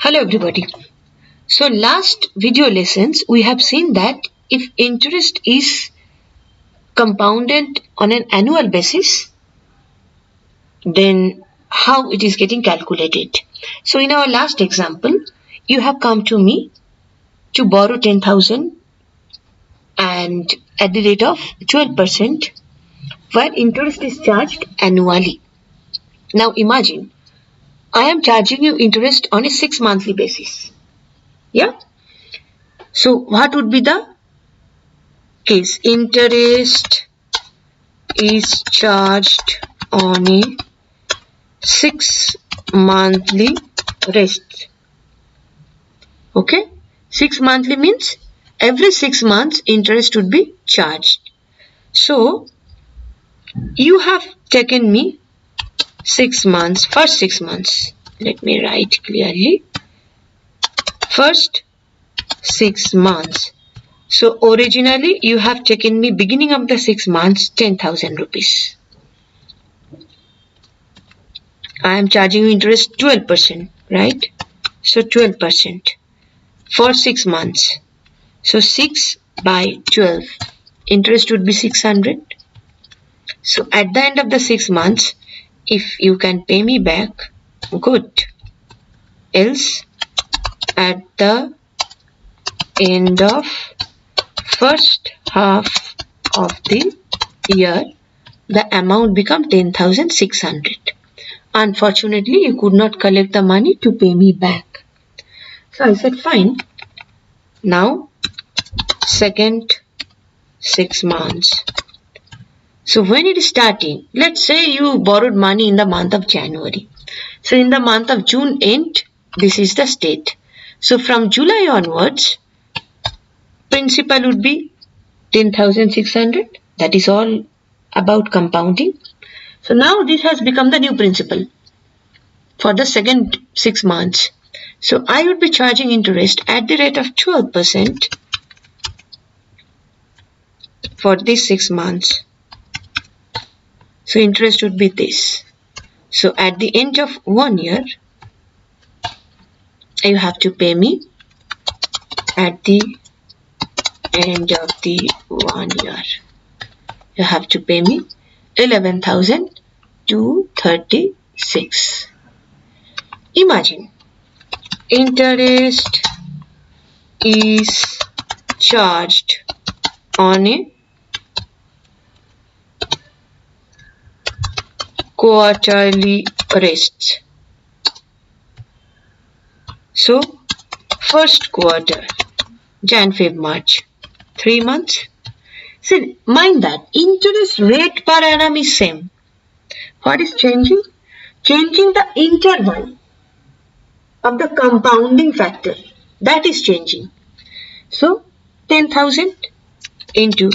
Hello everybody. So last video lessons we have seen that if interest is compounded on an annual basis, then how it is getting calculated. So in our last example, you have come to me to borrow 10,000 and at the rate of 12% where interest is charged annually. Now imagine I am charging you interest on a 6 monthly basis. Yeah. So what would be the case? Interest is charged on a 6 monthly rest. Okay, 6 monthly means every 6 months interest would be charged. So you have taken me 6 months, first 6 months. Let me write clearly. First 6 months. So originally you have taken me beginning of the 6 months 10,000 rupees. I am charging you interest 12%, right? So 12% for 6 months. So 6 by 12, interest would be 600. So at the end of the 6 months, if you can pay me back, good. Else, at the end of first half of the year, the amount become 10,600. Unfortunately, you could not collect the money to pay me back. So I said, fine. Now, second 6 months. So when it is starting, let's say you borrowed money in the month of January. So in the month of June end, this is the state. So from July onwards, principal would be 10,600. That is all about compounding. So now this has become the new principal for the second 6 months. So I would be charging interest at the rate of 12% for these 6 months. So interest would be this. So at the end of 1 year, you have to pay me at the end of the 1 year. You have to pay me 11,236. Imagine interest is charged on a quarterly rest. So first quarter, Jan, Feb, March, 3 months. So mind that interest rate per annum is same. What is changing? Changing the interval of the compounding factor. That is changing. So 10,000 into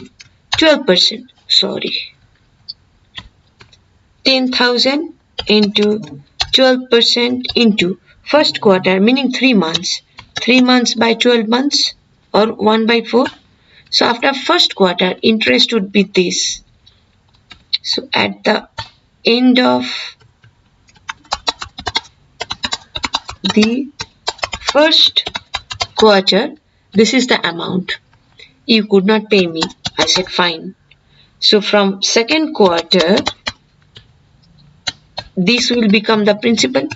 12%. Sorry. 10,000 into 12% into first quarter, meaning 3 months. 3 months by 12 months or 1 by 4. So after first quarter, interest would be this. So at the end of the first quarter, this is the amount. You could not pay me. I said fine. So from second quarter, this will become the principal.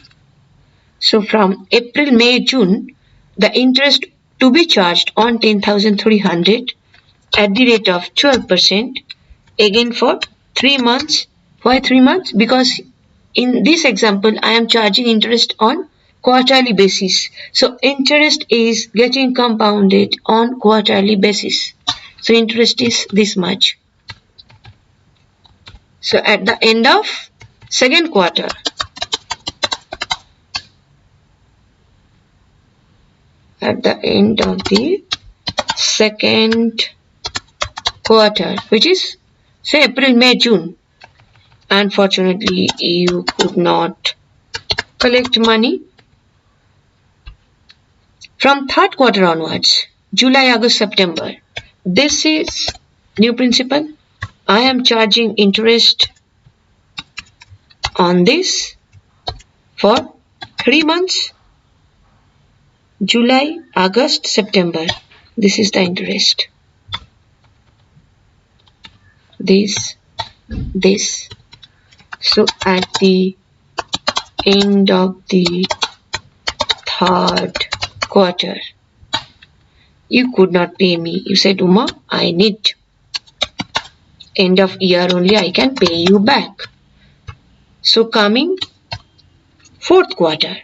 So from April, May, June, the interest to be charged on 10,300 at the rate of 12% again for 3 months. Why 3 months? Because in this example, I am charging interest on quarterly basis. So interest is getting compounded on quarterly basis. So interest is this much. So at the end of second quarter, at the end of the second quarter, which is say April, May, June, unfortunately you could not collect money. From third quarter onwards, July, August, September, this is new principal. I am charging interest on this for 3 months. July, August, September. This is the interest. This. So at the end of the third quarter, you could not pay me. You said, Uma, I need end of year only I can pay you back. So coming fourth quarter,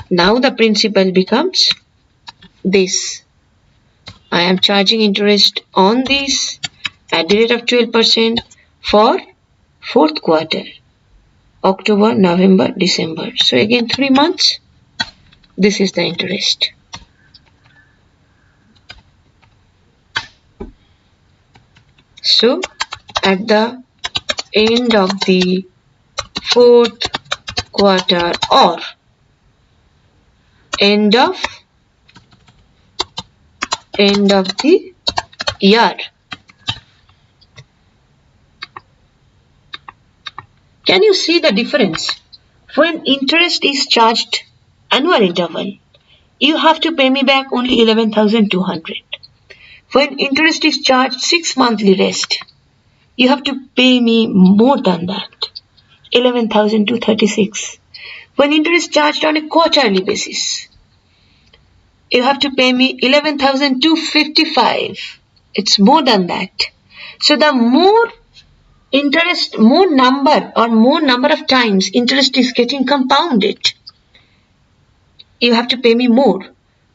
now the principal becomes this. I am charging interest on this at the rate of 12% for fourth quarter, October, November, December. So again 3 months, this is the interest. So at the end of the fourth quarter or end of the year, can you see the difference? When interest is charged annual interval, you have to pay me back only 11,200. When interest is charged 6 monthly rest, you have to pay me more than that, 11,236. When interest charged on a quarterly basis, you have to pay me 11,255. It's more than that. So the more interest, more number of times interest is getting compounded, you have to pay me more.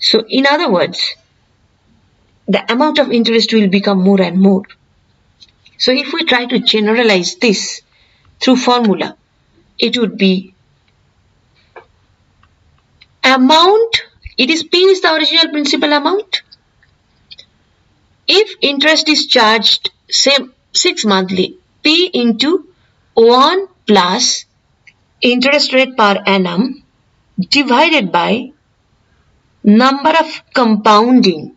So in other words, the amount of interest will become more and more. So if we try to generalize this through formula, it would be amount, it is P is the original principal amount. If interest is charged, say 6 monthly, P into 1 plus interest rate per annum divided by number of compounding.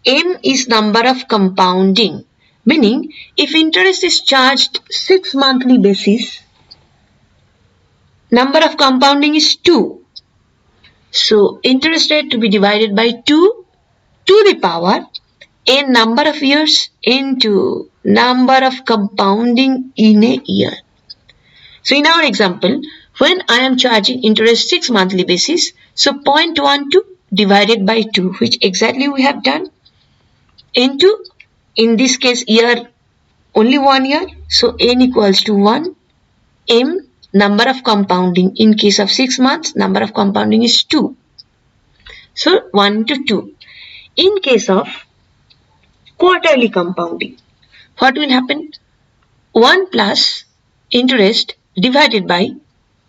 M is number of compounding, meaning if interest is charged 6 monthly basis, number of compounding is 2. So interest rate to be divided by 2 to the power n number of years into number of compounding in a year. So in our example, when I am charging interest 6 monthly basis, so 0.12 divided by 2, which exactly we have done, into, in this case year, only 1 year, so n equals to 1, m number of compounding, in case of 6 months, number of compounding is 2. So 1 to 2. In case of quarterly compounding, what will happen? 1 plus interest divided by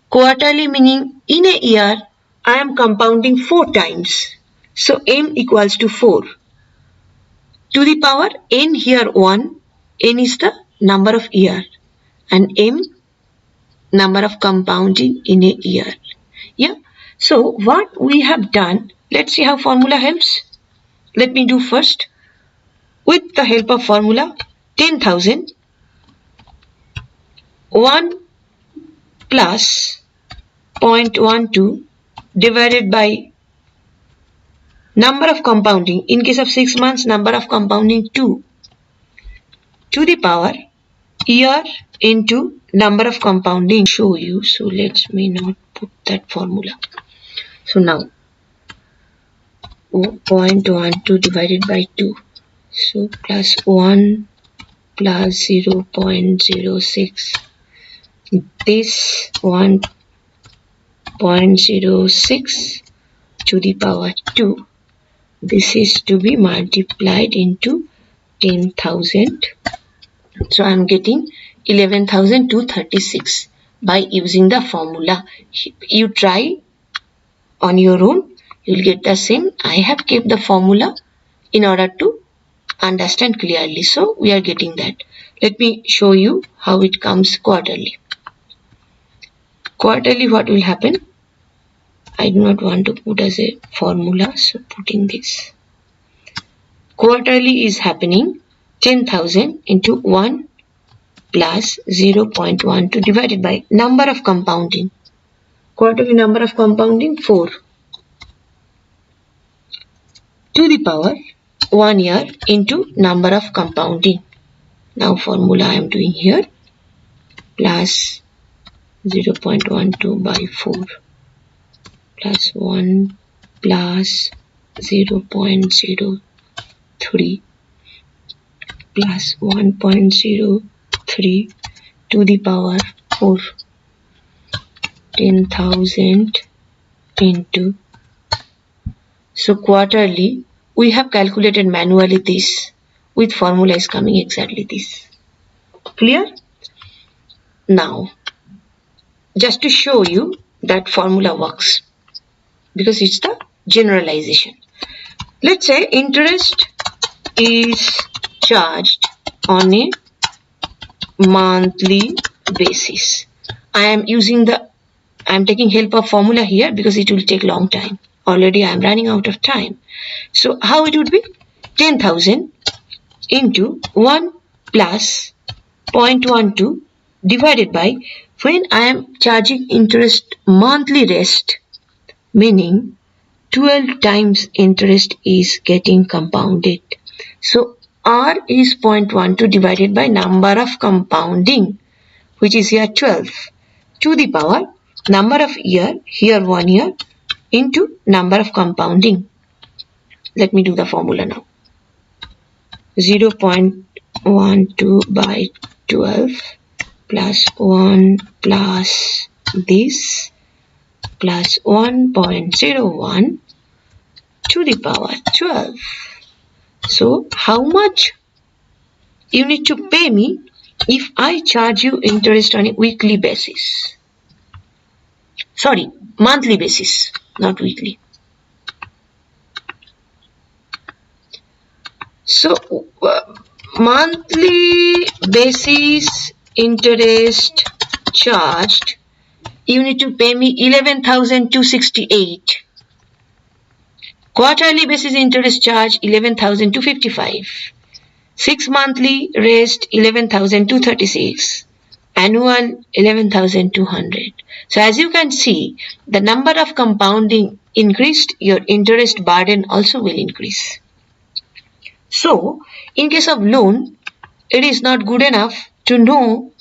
quarterly, meaning in a year I am compounding 4 times. So m equals to 4. To the power n here 1, n is the number of year and m number of compounding in a year. Yeah. So what we have done, let's see how formula helps. Let me do first. With the help of formula, 10,000, 1 plus 0.12 divided by number of compounding, in case of 6 months, number of compounding 2, to the power year into number of compounding. Show you, so let me not put that formula. So now 0.12 divided by 2, so plus 1 plus 0.06, this 1.06 to the power 2, this is to be multiplied into 10,000. So I am getting 11,236 by using the formula. You try on your own, you will get the same. I have kept the formula in order to understand clearly. So we are getting that. Let me show you how it comes quarterly. Quarterly, what will happen? I do not want to put as a formula, so putting this. Quarterly is happening 10,000 into 1 plus 0.12 divided by number of compounding. Quarterly number of compounding 4. to the power 1 year into number of compounding. Now formula I am doing here, plus 0.12 by 4 plus 1 plus 0.03 plus 1.03 to the power 4, 10,000 into. So quarterly we have calculated manually this, with formula is coming exactly this. Clear? Now just to show you that formula works, because it's the generalization. Let's say interest is charged on a monthly basis. I am taking help of formula here because it will take long time. Already I am running out of time. So how it would be? 10,000 into 1 plus 0.12 divided by, when I am charging interest monthly rest, meaning 12 times interest is getting compounded. So R is 0.12 divided by number of compounding, which is here 12, to the power number of year, here 1 year, into number of compounding. Let me do the formula now. 0.12 by 12 plus 1 plus this plus 1.01 to the power 12. So how much you need to pay me if I charge you interest on a weekly basis? Sorry, monthly basis, not weekly. So monthly basis interest charged, you need to pay me 11,268. Quarterly basis interest charge 11,255. 6 monthly rest 11,236. Annual 11,200. So as you can see, the number of compounding increased, your interest burden also will increase. So in case of loan, it is not good enough to know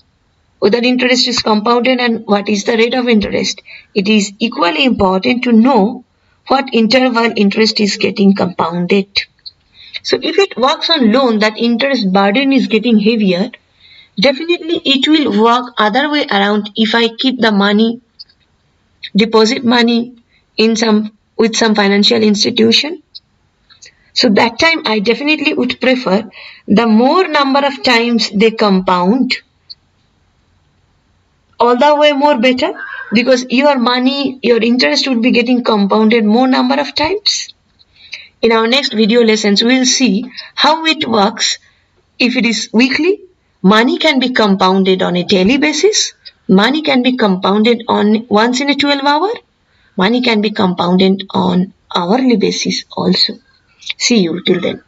whether interest is compounded and what is the rate of interest. It is equally important to know what interval interest is getting compounded. So if it works on loan that interest burden is getting heavier, definitely it will work other way around if I keep the money, deposit money with some financial institution. So that time I definitely would prefer the more number of times they compound, all the way more better, because your money, your interest would be getting compounded more number of times. In our next video lessons, we will see how it works. If it is weekly, money can be compounded on a daily basis. Money can be compounded on once in a 12 hour. Money can be compounded on hourly basis also. See you till then.